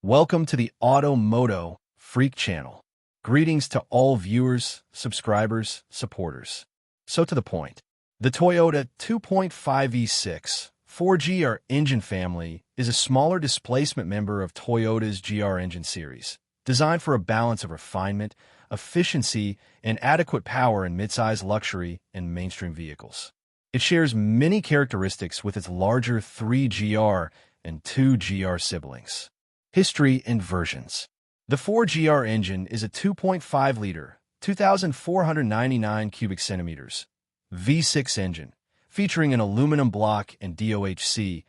Welcome to the MOTO Freak Channel. Greetings to all viewers, subscribers, supporters. So to the point. The Toyota 2.5 V6 4GR engine family is a smaller displacement member of Toyota's GR engine series, designed for a balance of refinement, efficiency, and adequate power in midsize luxury and mainstream vehicles. It shares many characteristics with its larger 3GR and 2GR siblings. History and versions. The 4GR engine is a 2.5-liter, 2,499 cubic centimeters, V6 engine, featuring an aluminum block and DOHC,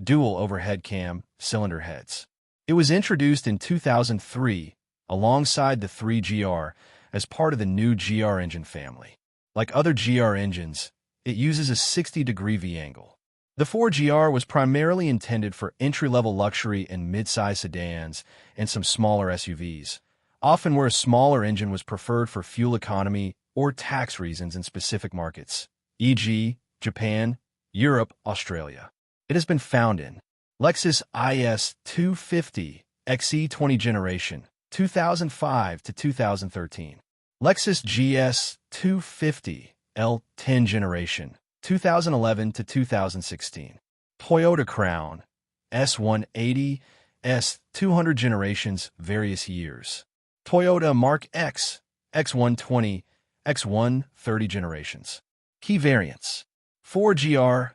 dual overhead cam, cylinder heads. It was introduced in 2003 alongside the 3GR as part of the new GR engine family. Like other GR engines, it uses a 60-degree V-angle. The 4GR was primarily intended for entry-level luxury and mid-size sedans and some smaller SUVs, often where a smaller engine was preferred for fuel economy or tax reasons in specific markets, e.g., Japan, Europe, Australia. It has been found in Lexus IS 250 XE20 generation, 2005 to 2013, Lexus GS 250 L10 generation, 2011 to 2016. Toyota Crown S180 S200 generations, various years. Toyota Mark X X120 X130 generations. Key variants. 4GR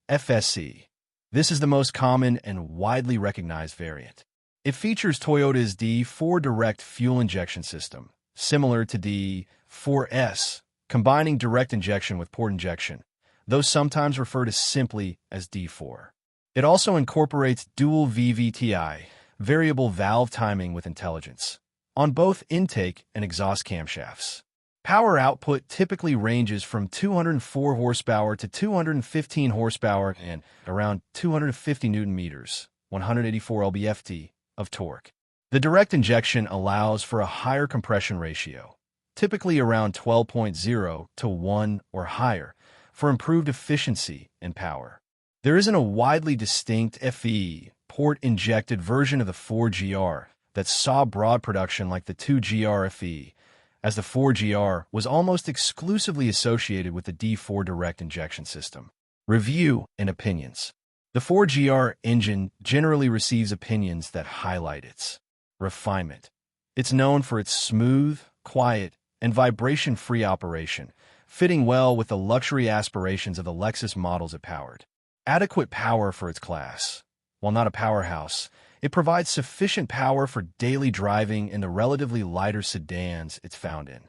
FSC. This is the most common and widely recognized variant. It features Toyota's D4 direct fuel injection system, similar to D4S, combining direct injection with port injection, though sometimes referred to simply as D4. It also incorporates dual VVTi, variable valve timing with intelligence, on both intake and exhaust camshafts. Power output typically ranges from 204 horsepower to 215 horsepower and around 250 Nm, 184 lb-ft of torque. The direct injection allows for a higher compression ratio, typically around 12.0 to 1 or higher, for improved efficiency and power. There isn't a widely distinct FE, port-injected version of the 4GR that saw broad production like the 2GR FE, as the 4GR was almost exclusively associated with the D4 direct injection system. Review and opinions. The 4GR engine generally receives opinions that highlight its refinement. It's known for its smooth, quiet, and vibration-free operation, fitting well with the luxury aspirations of the Lexus models it powered. Adequate power for its class. While not a powerhouse, it provides sufficient power for daily driving in the relatively lighter sedans it's found in.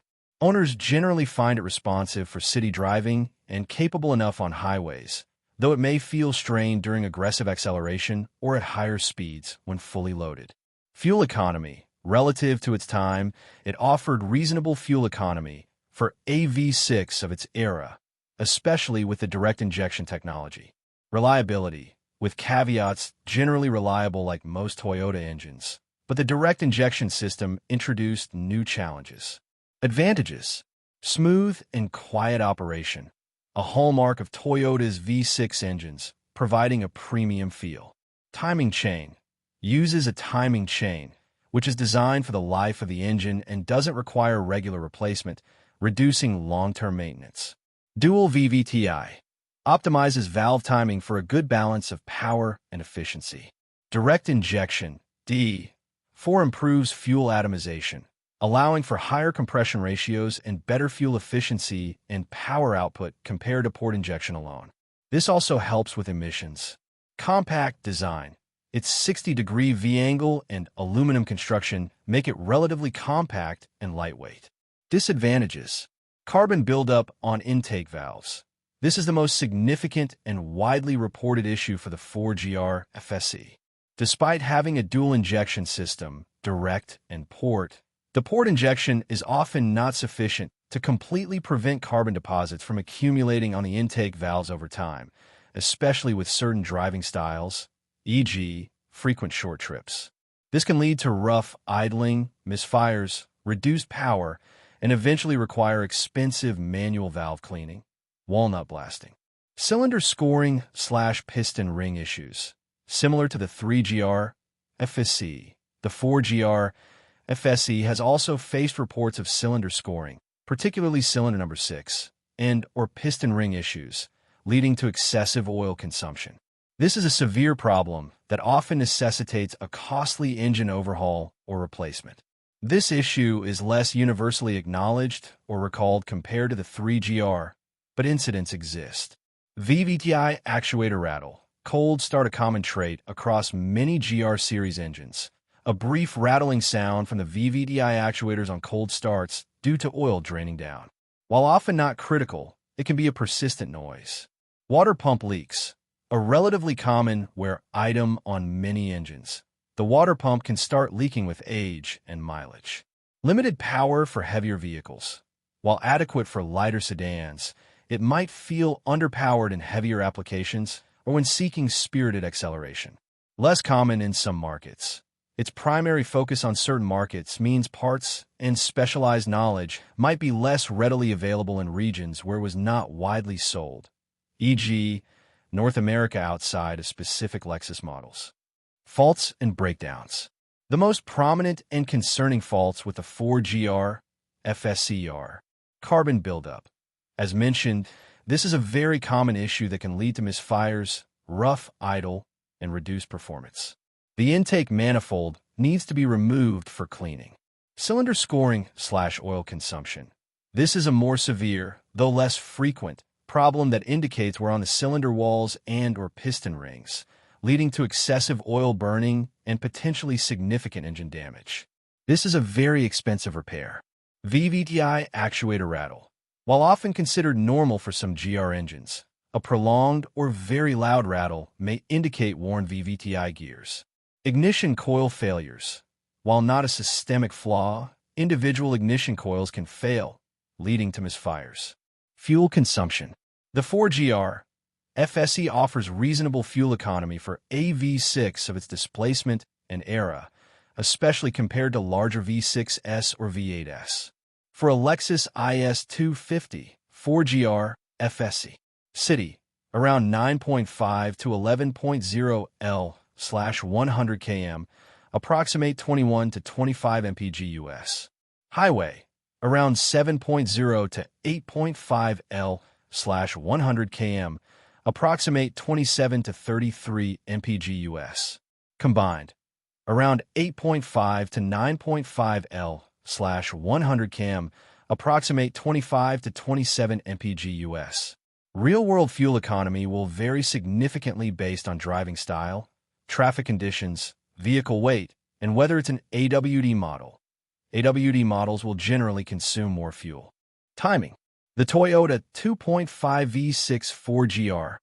Owners generally find it responsive for city driving and capable enough on highways, though it may feel strained during aggressive acceleration or at higher speeds when fully loaded. Fuel economy. Relative to its time, it offered reasonable fuel economy for a V6 of its era, especially with the direct injection technology. Reliability, with caveats, generally reliable like most Toyota engines, but the direct injection system introduced new challenges. Advantages. Smooth and quiet operation, a hallmark of Toyota's V6 engines, providing a premium feel. Timing chain. Uses a timing chain, which is designed for the life of the engine and doesn't require regular replacement, reducing long-term maintenance. Dual VVTi. Optimizes valve timing for a good balance of power and efficiency. Direct injection, D4, improves fuel atomization, allowing for higher compression ratios and better fuel efficiency and power output compared to port injection alone. This also helps with emissions. Compact design. Its 60-degree V-angle and aluminum construction make it relatively compact and lightweight. Disadvantages. Carbon buildup on intake valves. This is the most significant and widely reported issue for the 4GR FSC. Despite having a dual injection system, direct and port, the port injection is often not sufficient to completely prevent carbon deposits from accumulating on the intake valves over time, especially with certain driving styles, e.g., frequent short trips. This can lead to rough idling, misfires, reduced power, and eventually require expensive manual valve cleaning. Walnut blasting. Cylinder scoring/piston ring issues. Similar to the 3GR FSC, The 4GR FSE has also faced reports of cylinder scoring, particularly cylinder number 6, and/or piston ring issues, leading to excessive oil consumption. This is a severe problem that often necessitates a costly engine overhaul or replacement. This issue is less universally acknowledged or recalled compared to the 3GR, but incidents exist. VVTi actuator rattle. Cold start, a common trait across many GR series engines. A brief rattling sound from the VVTi actuators on cold starts due to oil draining down. While often not critical, it can be a persistent noise. Water pump leaks. A relatively common wear item on many engines. The water pump can start leaking with age and mileage. Limited power for heavier vehicles. While adequate for lighter sedans, it might feel underpowered in heavier applications or when seeking spirited acceleration. Less common in some markets. Its primary focus on certain markets means parts and specialized knowledge might be less readily available in regions where it was not widely sold, e.g., North America outside of specific Lexus models. Faults and breakdowns. The most prominent and concerning faults with the 4GR FSE are carbon buildup. As mentioned, this is a very common issue that can lead to misfires, rough idle, and reduced performance. The intake manifold needs to be removed for cleaning. Cylinder scoring/oil consumption. This is a more severe, though less frequent, problem that indicates wear on the cylinder walls and/or piston rings, leading to excessive oil burning and potentially significant engine damage. This is a very expensive repair. VVTi actuator rattle. While often considered normal for some GR engines, a prolonged or very loud rattle may indicate worn VVTi gears. Ignition coil failures. While not a systemic flaw, individual ignition coils can fail, leading to misfires. Fuel consumption. The 4GR FSE offers reasonable fuel economy for a V6 of its displacement and era, especially compared to larger V6s or V8s. For a Lexus IS 250 4GR FSE City, around 9.5 to 11.0 L/100 km, approximate 21 to 25 mpg US. Highway, around 7.0 to 8.5 L/100 km, approximate 27 to 33 mpg US. Combined, around 8.5 to 9.5 L/100 km, approximate 25 to 27 mpg US. Real-world fuel economy will vary significantly based on driving style, traffic conditions, vehicle weight, and whether it's an AWD model. AWD models will generally consume more fuel. Timing. The Toyota 2.5 V6 4GR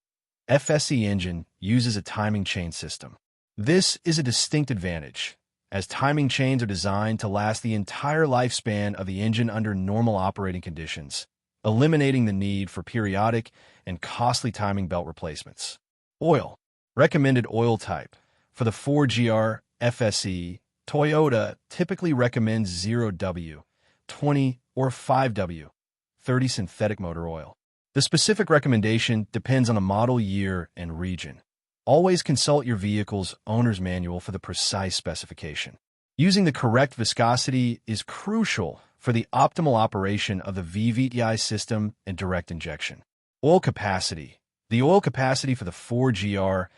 FSE engine uses a timing chain system. This is a distinct advantage, as timing chains are designed to last the entire lifespan of the engine under normal operating conditions, eliminating the need for periodic and costly timing belt replacements. Oil. Recommended oil type. For the 4GR FSE, Toyota typically recommends 0W, 20, or 5W, 30 synthetic motor oil. The specific recommendation depends on the model year and region. Always consult your vehicle's owner's manual for the precise specification. Using the correct viscosity is crucial for the optimal operation of the VVTi system and direct injection. Oil capacity. The oil capacity for the 4GR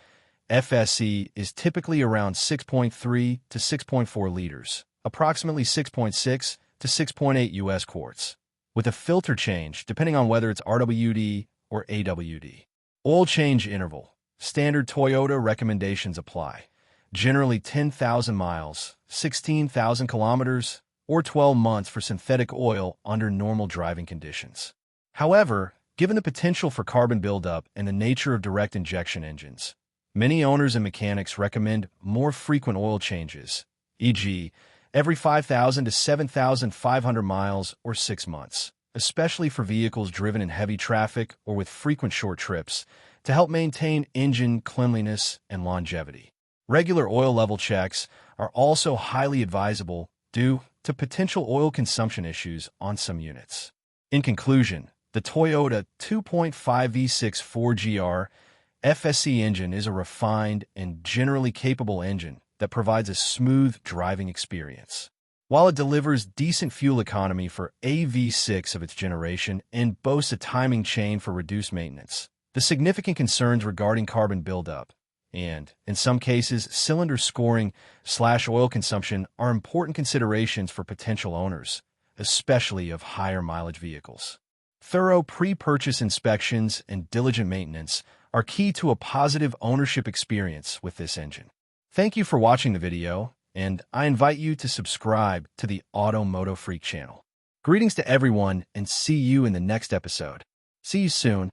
FSE is typically around 6.3 to 6.4 liters, approximately 6.6 to 6.8 US quarts, with a filter change depending on whether it's RWD or AWD. Oil change interval. Standard Toyota recommendations apply. Generally 10,000 miles, 16,000 kilometers, or 12 months for synthetic oil under normal driving conditions. However, given the potential for carbon buildup and the nature of direct injection engines, many owners and mechanics recommend more frequent oil changes, e.g., every 5,000 to 7,500 miles or 6 months, especially for vehicles driven in heavy traffic or with frequent short trips, to help maintain engine cleanliness and longevity. Regular oil level checks are also highly advisable due to potential oil consumption issues on some units. In conclusion, the Toyota 2.5 V6 4GR FSE engine is a refined and generally capable engine that provides a smooth driving experience. While it delivers decent fuel economy for a V6 of its generation and boasts a timing chain for reduced maintenance, the significant concerns regarding carbon buildup and, in some cases, cylinder scoring/oil consumption are important considerations for potential owners, especially of higher mileage vehicles. Thorough pre-purchase inspections and diligent maintenance are key to a positive ownership experience with this engine. Thank you for watching the video, and I invite you to subscribe to the MOTO Freak channel. Greetings to everyone, and see you in the next episode. See you soon.